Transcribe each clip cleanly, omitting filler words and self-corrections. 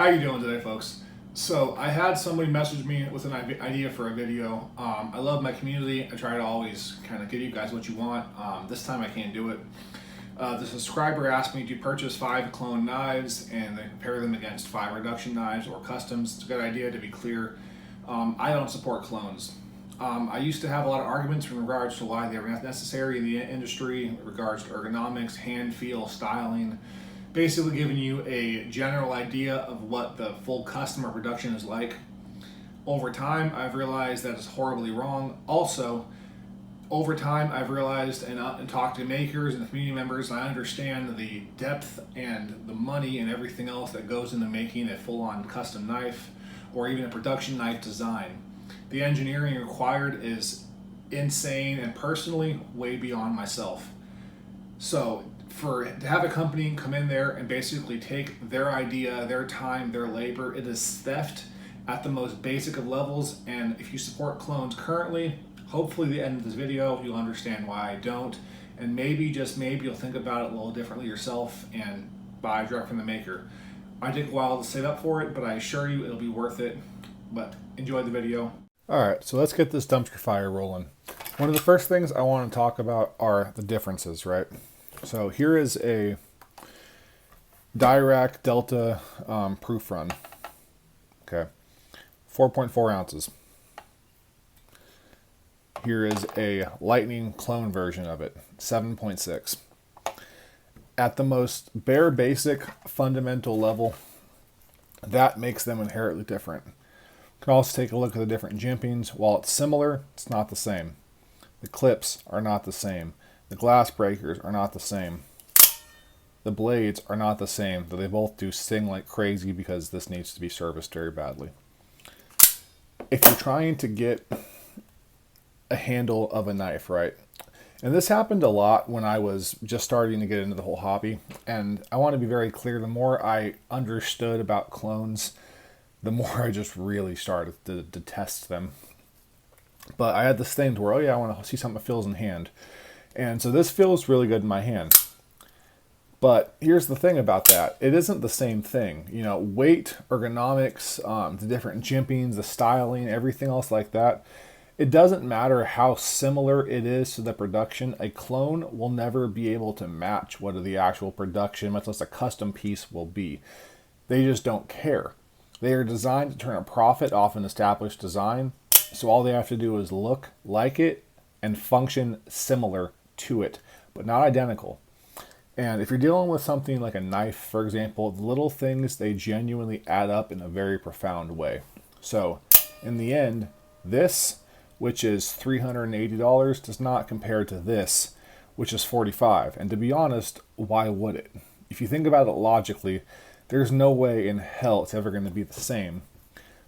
How you doing today, folks? So I had somebody message me with an idea for a video. I love my community. I try to always kind of give you guys what you want. This time I can't do it. The subscriber asked me to purchase 5 clone knives and then compare them against 5 reduction knives or customs. It's a good idea, to be clear. I don't support clones. I used to have a lot of arguments in regards to why they were necessary in the industry, in regards to ergonomics, hand feel, styling, basically giving you a general idea of what the full custom or production is like. Over time, I've realized that is horribly wrong. Also, over time, I've realized and talked to makers and community members, and I understand the depth and the money and everything else that goes into making a full-on custom knife or even a production knife design. The engineering required is insane and personally way beyond myself. So to have a company come in there and basically take their idea, their time, their labor, it is theft at the most basic of levels. And if you support clones currently, hopefully at the end of this video, you'll understand why I don't. And maybe, just maybe, you'll think about it a little differently yourself and buy direct from the maker. I take a while to save up for it, but I assure you it'll be worth it. But enjoy the video. All right, so let's get this dumpster fire rolling. One of the first things I want to talk about are the differences, right? So here is a Dirac Delta proof run. Okay, 4.4 ounces. Here is a Lightning clone version of it, 7.6. At the most bare basic fundamental level, that makes them inherently different. You can also take a look at the different jimpings. While it's similar, it's not the same. The clips are not the same. The glass breakers are not the same. The blades are not the same, though they both do sting like crazy because this needs to be serviced very badly. If you're trying to get a handle of a knife, right? And this happened a lot when I was just starting to get into the whole hobby. And I want to be very clear, the more I understood about clones, the more I just really started to detest them. But I had this thing to where, oh yeah, I want to see something that feels in hand. And so this feels really good in my hand. But here's the thing about that. It isn't the same thing. You know, weight, ergonomics, the different jimpings, the styling, everything else like that. It doesn't matter how similar it is to the production. A clone will never be able to match what the actual production, much less a custom piece, will be. They just don't care. They are designed to turn a profit off an established design. So all they have to do is look like it and function similar to it, but not identical. And if you're dealing with something like a knife, for example, the little things, they genuinely add up in a very profound way. So in the end, this, which is $380, does not compare to this, which is $45. And to be honest, why would it? If you think about it logically, there's no way in hell it's ever going to be the same.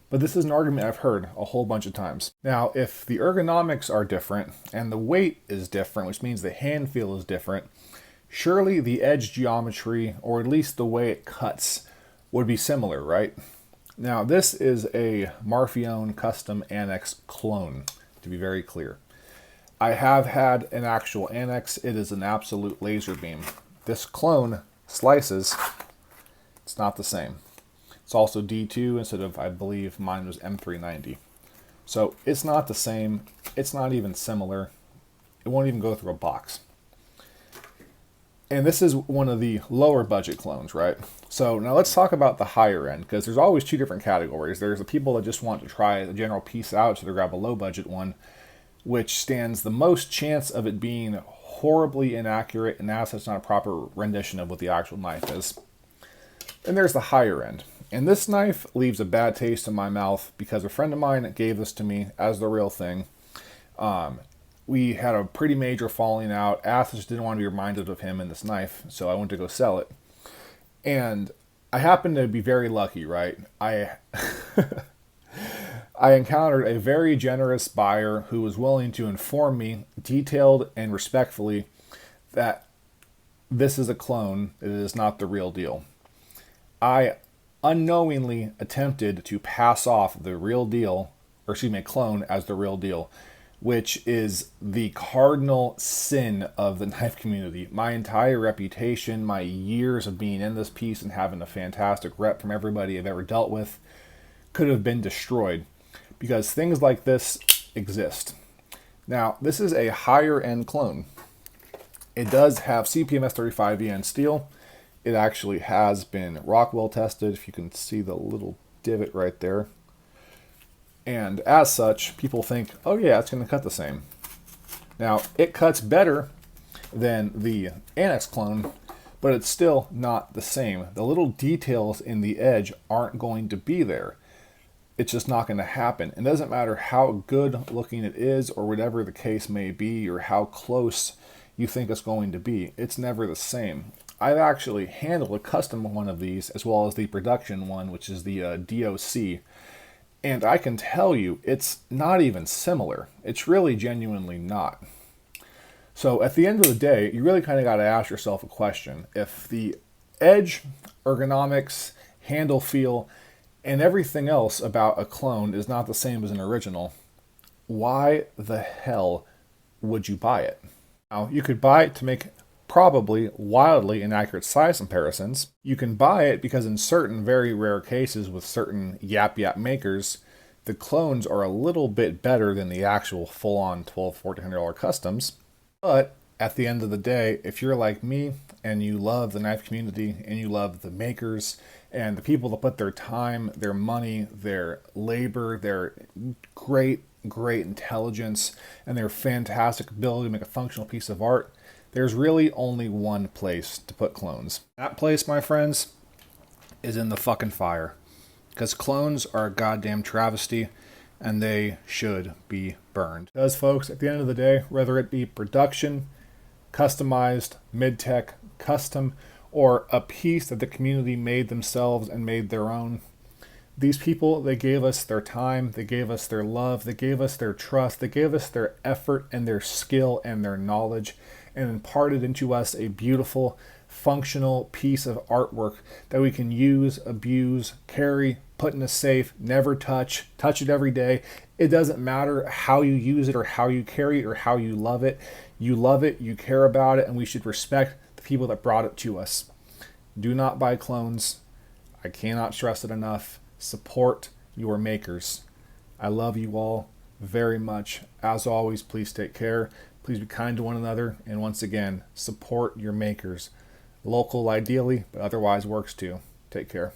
But this is an argument I've heard a whole bunch of times. Now, if the ergonomics are different and the weight is different, which means the hand feel is different, surely the edge geometry, or at least the way it cuts, would be similar, right? Now, this is a Marfione custom Annex clone, to be very clear. I have had an actual Annex. It is an absolute laser beam. This clone slices. It's not the same. It's also D2 instead of, I believe, mine was M390. So it's not the same. It's not even similar. It won't even go through a box. And this is one of the lower budget clones, right? So now let's talk about the higher end, because there's always two different categories. There's the people that just want to try the general piece out, so they grab a low budget one, which stands the most chance of it being horribly inaccurate and as such not a proper rendition of what the actual knife is. And there's the higher end. And this knife leaves a bad taste in my mouth because a friend of mine gave this to me as the real thing. We had a pretty major falling out. Ath just didn't want to be reminded of him and this knife, so I went to go sell it. And I happened to be very lucky, right? I encountered a very generous buyer who was willing to inform me, detailed and respectfully, that this is a clone. It is not the real deal. I unknowingly attempted to pass off the real deal, or excuse me, clone as the real deal, which is the cardinal sin of the knife community. My entire reputation, my years of being in this piece and having a fantastic rep from everybody I've ever dealt with could have been destroyed because things like this exist. Now, this is a higher end clone. It does have CPM S35EN steel. It actually has been Rockwell tested, if you can see the little divot right there. And as such, people think, oh yeah, it's going to cut the same. Now, it cuts better than the Annex clone, but it's still not the same. The little details in the edge aren't going to be there. It's just not going to happen. It doesn't matter how good looking it is or whatever the case may be or how close you think it's going to be. It's never the same. I've actually handled a custom one of these as well as the production one, which is the DOC. And I can tell you, it's not even similar. It's really genuinely not. So at the end of the day, you really kind of got to ask yourself a question. If the edge, ergonomics, handle feel, and everything else about a clone is not the same as an original, why the hell would you buy it? Now, you could buy it to make probably wildly inaccurate size comparisons. You can buy it because in certain very rare cases with certain yap makers, the clones are a little bit better than the actual full-on $1,200-$1,400 customs. But at the end of the day, if you're like me and you love the knife community and you love the makers and the people that put their time, their money, their labor, their great intelligence, and their fantastic ability to make a functional piece of art, there's really only one place to put clones. That place, my friends, is in the fucking fire. Because clones are a goddamn travesty, and they should be burned. Because, folks, at the end of the day, whether it be production, customized, mid-tech, custom, or a piece that the community made themselves and made their own, these people, they gave us their time, they gave us their love, they gave us their trust, they gave us their effort and their skill and their knowledge, and imparted into us a beautiful, functional piece of artwork that we can use, abuse, carry, put in a safe, never touch it every day. It doesn't matter how you use it or how you carry it or how you love it. You love it, you care about it, and we should respect the people that brought it to us. Do not buy clones. I cannot stress it enough. Support your makers. I love you all very much. As always, please take care. Please be kind to one another. And once again, support your makers. Local ideally, but otherwise works too. Take care.